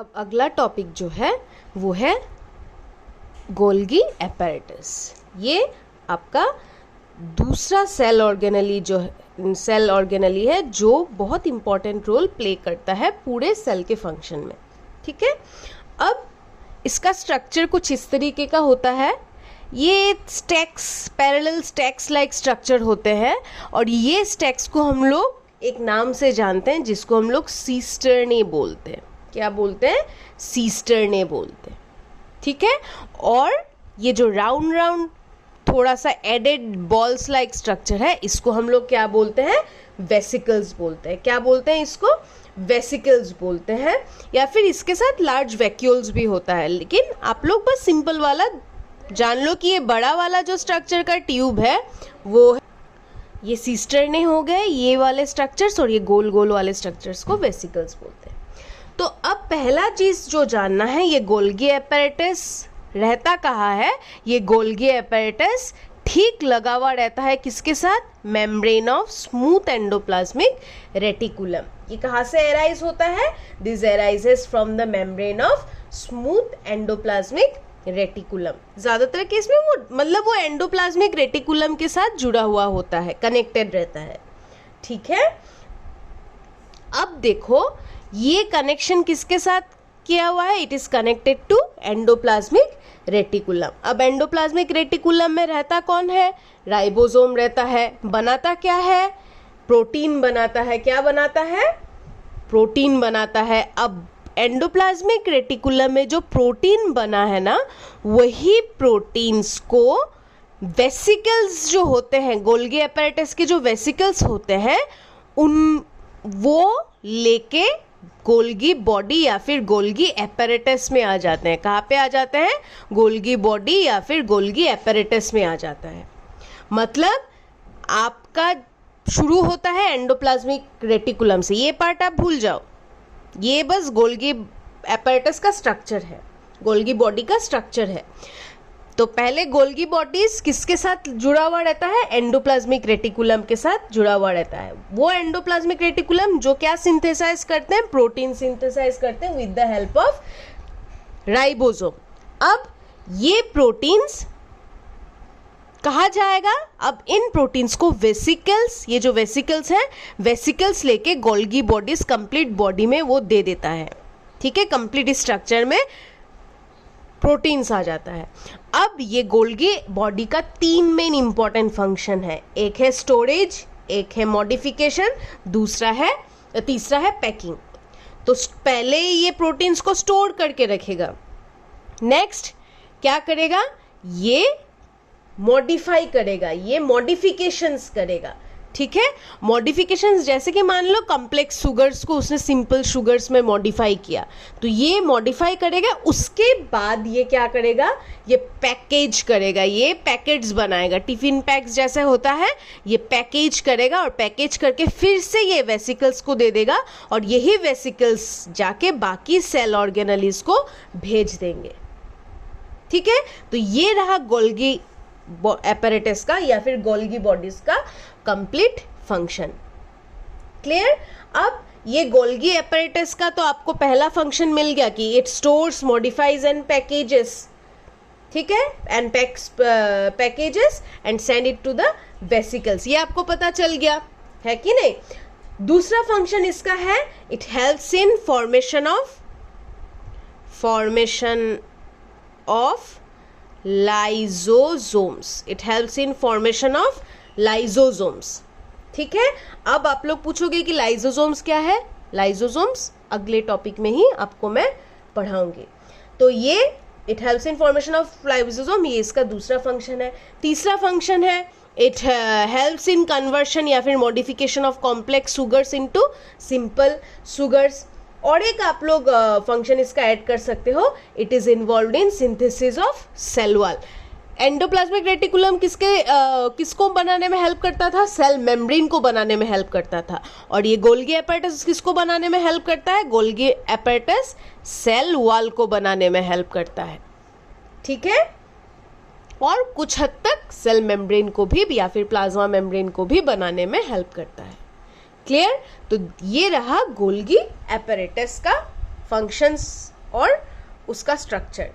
अब अगला टॉपिक जो है वो है गोल्गी एपैरेटस। ये आपका दूसरा सेल ऑर्गेनली है जो बहुत इंपॉर्टेंट रोल प्ले करता है पूरे सेल के फंक्शन में। ठीक है, अब इसका स्ट्रक्चर कुछ इस तरीके का होता है। ये stacks, parallel stacks like structure होते हैं और ये स्टैक्स को हम लोग एक नाम से जानते हैं जिसको हम लोग सीस्टर्ने बोलते हैं। क्या बोलते हैं? सीस्टर्ने बोलते हैं। ठीक है, और ये जो राउंड राउंड थोड़ा सा एडेड बॉल्स लाइक स्ट्रक्चर है इसको हम लोग क्या बोलते हैं? वेसिकल्स बोलते हैं। क्या बोलते हैं इसको? वेसिकल्स बोलते हैं, या फिर इसके साथ लार्ज वैक्यूल्स भी होता है। लेकिन आप लोग बस सिंपल वाला जान लो कि ये बड़ा वाला जो स्ट्रक्चर का ट्यूब है वो है, ये सीस्टर्ने हो गए ये वाले स्ट्रक्चर्स, और ये गोल गोल वाले स्ट्रक्चर्स को वेसिकल्स बोलते हैं। तो अब पहला चीज जो जानना है, ये गोल्गी एपैरेटस रहता कहाँ है? ये गोल्गी एपैरेटस ठीक लगा हुआ रहता है किसके साथ? Membrane of smooth endoplasmic reticulum. ये कहाँ से एराइज होता है? This arises from the membrane of smooth endoplasmic reticulum. ज्यादातर केस में वो एंडोप्लाज्मिक रेटिकुलम के साथ जुड़ा हुआ होता है, कनेक्टेड रहता है। ठीक है, अब देखो ये कनेक्शन किसके साथ किया हुआ है? It is connected to endoplasmic reticulum. अब एंडोप्लाज्मिक रेटिकुलम में रहता कौन है? राइबोसोम रहता है। बनाता क्या है? प्रोटीन बनाता है। क्या बनाता है? प्रोटीन बनाता है। अब एंडोप्लाज्मिक रेटिकुलम में जो प्रोटीन बना है ना, वही प्रोटीन्स को वेसिकल्स जो होते हैं, गोल्गी एपैरेटस के जो वेसिकल्स होते हैं, वो लेके गोल्गी बॉडी या फिर गोल्गी एपैरेटस में आ जाते हैं। कहाँ पे आ जाते हैं? गोल्गी बॉडी या फिर गोल्गी एपैरेटस में आ जाता है। मतलब आपका शुरू होता है एंडोप्लाज्मिक रेटिकुलम से। ये पार्ट आप भूल जाओ, ये बस गोल्गी एपैरेटस का स्ट्रक्चर है, गोल्गी बॉडी का स्ट्रक्चर है। तो पहले गोल्गी बॉडीज किसके साथ जुड़ा हुआ रहता है? एंडोप्लाज्मिक रेटिकुलम के साथ जुड़ा हुआ रहता है। वो एंडोप्लाज्मिक रेटिकुलम जो क्या सिंथेसाइज करते हैं? प्रोटीन सिंथेसाइज करते हैं with the help of ribosome. अब ये प्रोटीन्स कहा जाएगा? अब इन प्रोटीन्स को वेसिकल्स, ये जो वेसिकल्स हैं, वेसिकल्स लेके गोल्गी बॉडीज कंप्लीट बॉडी में वो दे देता है। ठीक है, कंप्लीट स्ट्रक्चर में प्रोटीन्स आ जाता है। अब ये गोल्गी बॉडी का 3 मेन इंपॉर्टेंट फंक्शन है। एक है स्टोरेज, एक है मॉडिफिकेशन, तीसरा है पैकिंग। तो पहले ये प्रोटीन्स को स्टोर करके रखेगा, नेक्स्ट क्या करेगा? ये मॉडिफाई करेगा, ये मॉडिफिकेशंस करेगा। ठीक है, मॉडिफिकेशंस जैसे कि मान लो कॉम्प्लेक्स शुगर्स को उसने सिंपल शुगर्स में मॉडिफाई किया, तो ये मॉडिफाई करेगा। उसके बाद ये क्या करेगा? ये पैकेज करेगा, ये पैकेट्स बनाएगा, टिफिन पैक्स जैसे होता है, ये पैकेज करेगा और पैकेज करके फिर से ये वेसिकल्स को दे देगा और यही वेसिकल्स जाके बाकी सेल ऑर्गेनलीज को भेज देंगे। ठीक है, तो ये रहा गोल्गी एपैरेटस का या फिर गोल्गी बॉडीज का कंप्लीट फंक्शन। क्लियर? अब ये गोल्गी एपैरेटस का तो आपको पहला फंक्शन मिल गया कि it stores, modifies and packages. ठीक है, and packages and send it to the vesicles. ये आपको पता चल गया है कि नहीं? दूसरा फंक्शन इसका है, it helps in formation of lysosomes. It helps in formation of lysosomes. ठीक है, अब आप लोग पूछोगे कि लाइजोसोम्स क्या है? लाइजोसोम्स अगले टॉपिक में ही आपको मैं पढ़ाऊंगी। तो ये it helps in formation of lysosome, ये इसका दूसरा फंक्शन है। तीसरा फंक्शन है, इट हेल्प्स इन कन्वर्शन या फिर modification of complex sugars into simple sugars. और एक आप लोग फंक्शन इसका ऐड कर सकते हो, it is involved in synthesis of cell wall. Endoplasmic reticulum किसको बनाने में हेल्प करता था? सेल मेम्ब्रेन को बनाने में हेल्प करता था। और ये गोल्गी एपैरेटस किसको बनाने में हेल्प करता है? गोल्गी एपैरेटस सेल वॉल को बनाने में हेल्प करता है। ठीक है, और कुछ हद तक सेल मेम्ब्रेन को भी या फिर प्लाज्मा मेम्ब्रेन को भी बनाने में हेल्प करता है। क्लियर? तो ये रहा गोल्गी एपैरेटस का फंक्शंस और उसका स्ट्रक्चर।